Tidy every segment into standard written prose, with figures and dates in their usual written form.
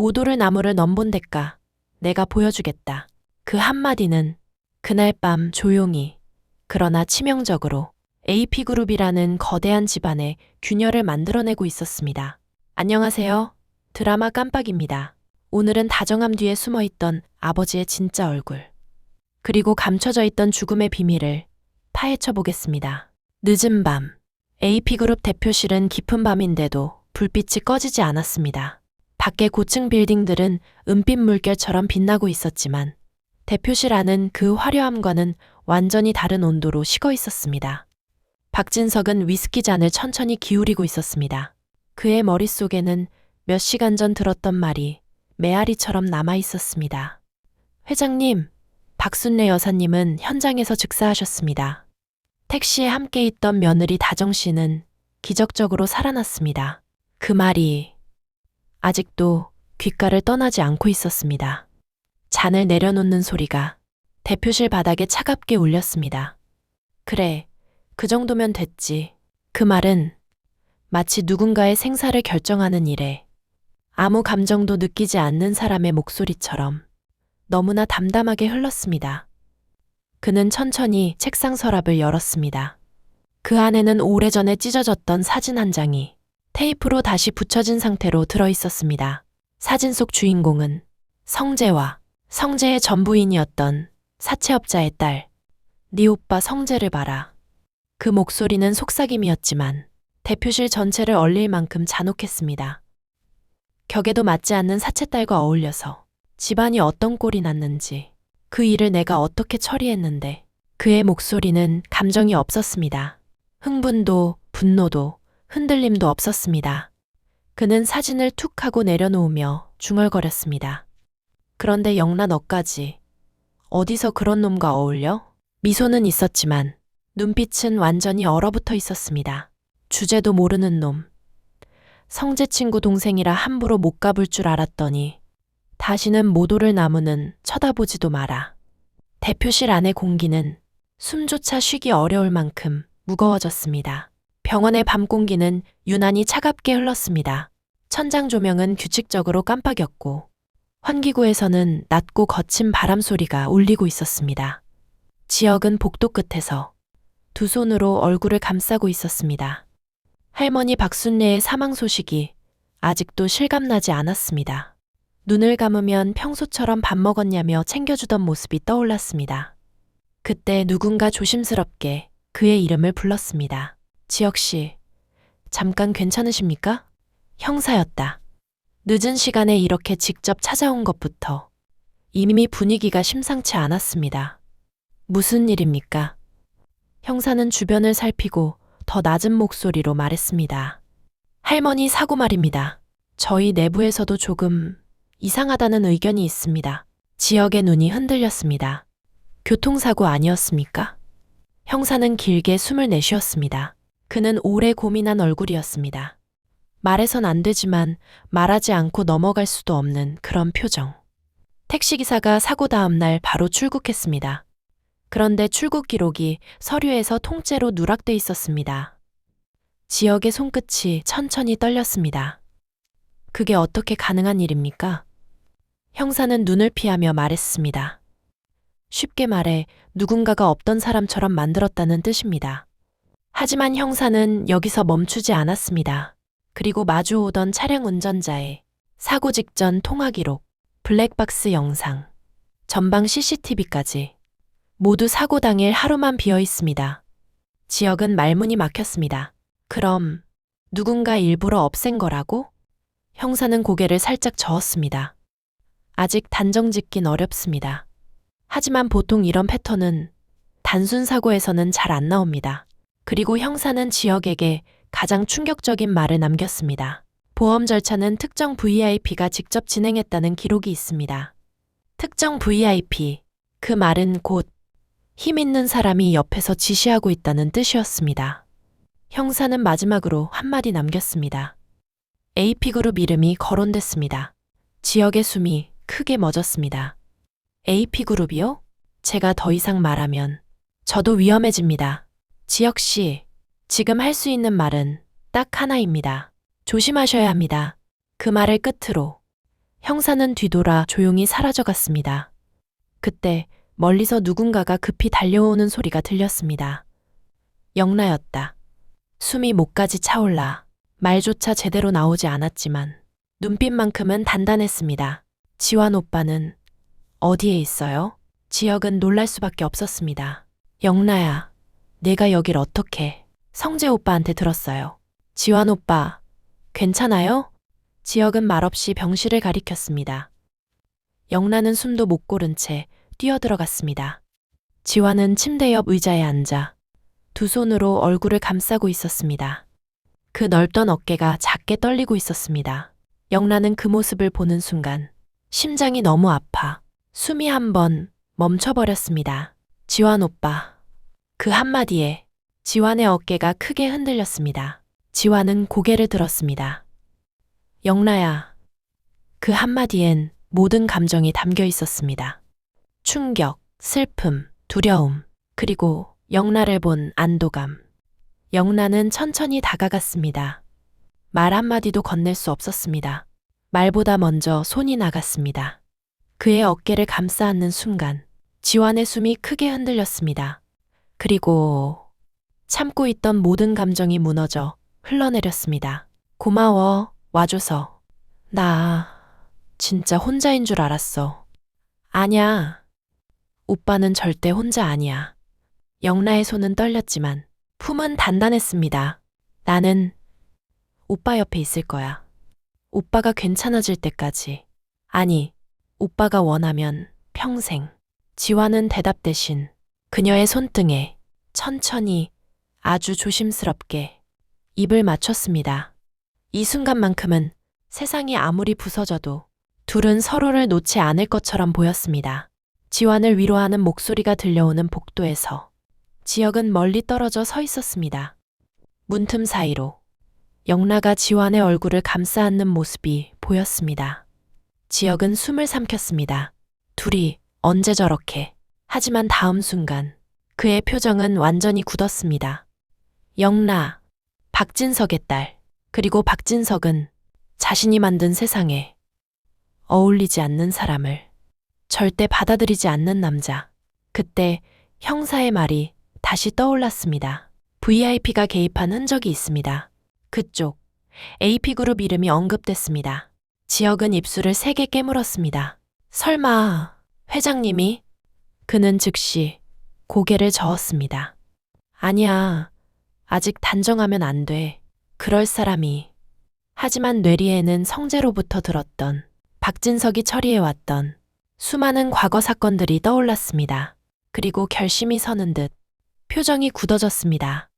모도를 나무를 넘본 대가 내가 보여주겠다. 그 한마디는 그날 밤 조용히 그러나 치명적으로 AP그룹이라는 거대한 집안에 균열을 만들어내고 있었습니다. 안녕하세요. 드라마 깜빡입니다. 오늘은 다정함 뒤에 숨어있던 아버지의 진짜 얼굴, 그리고 감춰져 있던 죽음의 비밀을 파헤쳐 보겠습니다. 늦은 밤, AP그룹 대표실은 깊은 밤인데도 불빛이 꺼지지 않았습니다. 밖의 고층 빌딩들은 은빛 물결처럼 빛나고 있었지만 대표실 안은 그 화려함과는 완전히 다른 온도로 식어 있었습니다. 박진석은 위스키 잔을 천천히 기울이고 있었습니다. 그의 머릿속에는 몇 시간 전 들었던 말이 메아리처럼 남아 있었습니다. 회장님, 박순례 여사님은 현장에서 즉사하셨습니다. 택시에 함께 있던 며느리 다정 씨는 기적적으로 살아났습니다. 그 말이 아직도 귓가를 떠나지 않고 있었습니다. 잔을 내려놓는 소리가 대표실 바닥에 차갑게 울렸습니다. 그래, 그 정도면 됐지. 그 말은 마치 누군가의 생사를 결정하는 일에 아무 감정도 느끼지 않는 사람의 목소리처럼 너무나 담담하게 흘렀습니다. 그는 천천히 책상 서랍을 열었습니다. 그 안에는 오래전에 찢어졌던 사진 한 장이 테이프로 다시 붙여진 상태로 들어 있었습니다. 사진 속 주인공은 성재와 성재의 전부인이었던 사채업자의 딸, 네 오빠 성재를 봐라. 그 목소리는 속삭임이었지만 대표실 전체를 얼릴 만큼 잔혹했습니다. 격에도 맞지 않는 사채딸과 어울려서 집안이 어떤 꼴이 났는지, 그 일을 내가 어떻게 처리했는데, 그의 목소리는 감정이 없었습니다. 흥분도 분노도 흔들림도 없었습니다. 그는 사진을 툭 하고 내려놓으며 중얼거렸습니다. 그런데 영라 너까지 어디서 그런 놈과 어울려? 미소는 있었지만 눈빛은 완전히 얼어붙어 있었습니다. 주제도 모르는 놈. 성재 친구 동생이라 함부로 못 가볼 줄 알았더니 다시는 모도를 나무는 쳐다보지도 마라. 대표실 안의 공기는 숨조차 쉬기 어려울 만큼 무거워졌습니다. 병원의 밤 공기는 유난히 차갑게 흘렀습니다. 천장 조명은 규칙적으로 깜빡였고 환기구에서는 낮고 거친 바람 소리가 울리고 있었습니다. 지역은 복도 끝에서 두 손으로 얼굴을 감싸고 있었습니다. 할머니 박순례의 사망 소식이 아직도 실감나지 않았습니다. 눈을 감으면 평소처럼 밥 먹었냐며 챙겨주던 모습이 떠올랐습니다. 그때 누군가 조심스럽게 그의 이름을 불렀습니다. 지혁씨, 잠깐 괜찮으십니까? 형사였다. 늦은 시간에 이렇게 직접 찾아온 것부터 이미 분위기가 심상치 않았습니다. 무슨 일입니까? 형사는 주변을 살피고 더 낮은 목소리로 말했습니다. 할머니 사고 말입니다. 저희 내부에서도 조금 이상하다는 의견이 있습니다. 지역의 눈이 흔들렸습니다. 교통사고 아니었습니까? 형사는 길게 숨을 내쉬었습니다. 그는 오래 고민한 얼굴이었습니다. 말해선 안 되지만 말하지 않고 넘어갈 수도 없는 그런 표정. 택시기사가 사고 다음 날 바로 출국했습니다. 그런데 출국 기록이 서류에서 통째로 누락돼 있었습니다. 지역의 손끝이 천천히 떨렸습니다. 그게 어떻게 가능한 일입니까? 형사는 눈을 피하며 말했습니다. 쉽게 말해 누군가가 없던 사람처럼 만들었다는 뜻입니다. 하지만 형사는 여기서 멈추지 않았습니다. 그리고 마주오던 차량 운전자의 사고 직전 통화 기록, 블랙박스 영상, 전방 CCTV까지 모두 사고 당일 하루만 비어 있습니다. 지역은 말문이 막혔습니다. 그럼 누군가 일부러 없앤 거라고? 형사는 고개를 살짝 저었습니다. 아직 단정 짓긴 어렵습니다. 하지만 보통 이런 패턴은 단순 사고에서는 잘 안 나옵니다. 그리고 형사는 지역에게 가장 충격적인 말을 남겼습니다. 보험 절차는 특정 VIP가 직접 진행했다는 기록이 있습니다. 특정 VIP, 그 말은 곧 힘 있는 사람이 옆에서 지시하고 있다는 뜻이었습니다. 형사는 마지막으로 한마디 남겼습니다. AP그룹 이름이 거론됐습니다. 지역의 숨이 크게 멎었습니다. AP그룹이요? 제가 더 이상 말하면 저도 위험해집니다. 지혁씨, 지금 할 수 있는 말은 딱 하나입니다. 조심하셔야 합니다. 그 말을 끝으로 형사는 뒤돌아 조용히 사라져갔습니다. 그때 멀리서 누군가가 급히 달려오는 소리가 들렸습니다. 영나였다. 숨이 목까지 차올라 말조차 제대로 나오지 않았지만 눈빛만큼은 단단했습니다. 지환 오빠는 어디에 있어요? 지혁은 놀랄 수밖에 없었습니다. 영나야, 내가 여길 어떻게? 성재 오빠한테 들었어요. 지환 오빠, 괜찮아요? 지혁은 말없이 병실을 가리켰습니다. 영나는 숨도 못 고른 채 뛰어들어갔습니다. 지환은 침대 옆 의자에 앉아 두 손으로 얼굴을 감싸고 있었습니다. 그 넓던 어깨가 작게 떨리고 있었습니다. 영나는 그 모습을 보는 순간 심장이 너무 아파 숨이 한 번 멈춰버렸습니다. 지환 오빠. 그 한마디에 지환의 어깨가 크게 흔들렸습니다. 지환은 고개를 들었습니다. 영나야. 그 한마디엔 모든 감정이 담겨 있었습니다. 충격, 슬픔, 두려움, 그리고 영나를 본 안도감. 영나는 천천히 다가갔습니다. 말 한마디도 건넬 수 없었습니다. 말보다 먼저 손이 나갔습니다. 그의 어깨를 감싸 안는 순간 지환의 숨이 크게 흔들렸습니다. 그리고 참고 있던 모든 감정이 무너져 흘러내렸습니다. 고마워, 와줘서. 나 진짜 혼자인 줄 알았어. 아냐. 오빠는 절대 혼자 아니야. 영나의 손은 떨렸지만 품은 단단했습니다. 나는 오빠 옆에 있을 거야. 오빠가 괜찮아질 때까지. 아니, 오빠가 원하면 평생. 지환은 대답 대신 그녀의 손등에 천천히 아주 조심스럽게 입을 맞췄습니다. 이 순간만큼은 세상이 아무리 부서져도 둘은 서로를 놓지 않을 것처럼 보였습니다. 지환을 위로하는 목소리가 들려오는 복도에서 지혁은 멀리 떨어져 서 있었습니다. 문틈 사이로 영나가 지환의 얼굴을 감싸 안는 모습이 보였습니다. 지혁은 숨을 삼켰습니다. 둘이 언제 저렇게. 하지만 다음 순간 그의 표정은 완전히 굳었습니다. 영나, 박진석의 딸, 그리고 박진석은 자신이 만든 세상에 어울리지 않는 사람을 절대 받아들이지 않는 남자. 그때 형사의 말이 다시 떠올랐습니다. VIP가 개입한 흔적이 있습니다. 그쪽 AP그룹 이름이 언급됐습니다. 지혁은 입술을 세게 깨물었습니다. 설마 회장님이? 그는 즉시 고개를 저었습니다. 아니야. 아직 단정하면 안 돼. 그럴 사람이. 하지만 뇌리에는 성재로부터 들었던 박진석이 처리해왔던 수많은 과거 사건들이 떠올랐습니다. 그리고 결심이 서는 듯 표정이 굳어졌습니다.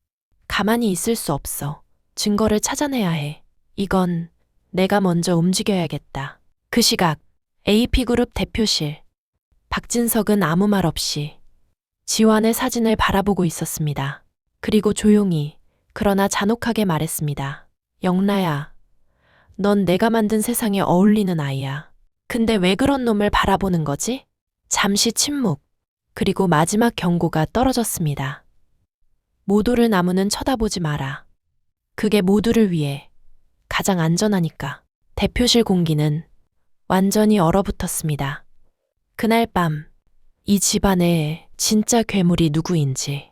가만히 있을 수 없어. 증거를 찾아내야 해. 이건 내가 먼저 움직여야겠다. 그 시각 AP그룹 대표실. 박진석은 아무 말 없이 지환의 사진을 바라보고 있었습니다. 그리고 조용히 그러나 잔혹하게 말했습니다. 영나야, 넌 내가 만든 세상에 어울리는 아이야. 근데 왜 그런 놈을 바라보는 거지? 잠시 침묵, 그리고 마지막 경고가 떨어졌습니다. 모두를 나무는 쳐다보지 마라. 그게 모두를 위해 가장 안전하니까. 대표실 공기는 완전히 얼어붙었습니다. 그날 밤, 이 집안의 진짜 괴물이 누구인지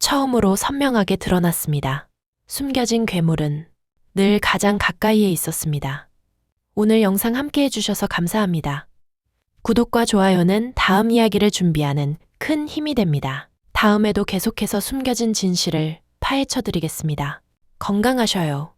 처음으로 선명하게 드러났습니다. 숨겨진 괴물은 늘 가장 가까이에 있었습니다. 오늘 영상 함께 해주셔서 감사합니다. 구독과 좋아요는 다음 이야기를 준비하는 큰 힘이 됩니다. 다음에도 계속해서 숨겨진 진실을 파헤쳐 드리겠습니다. 건강하셔요.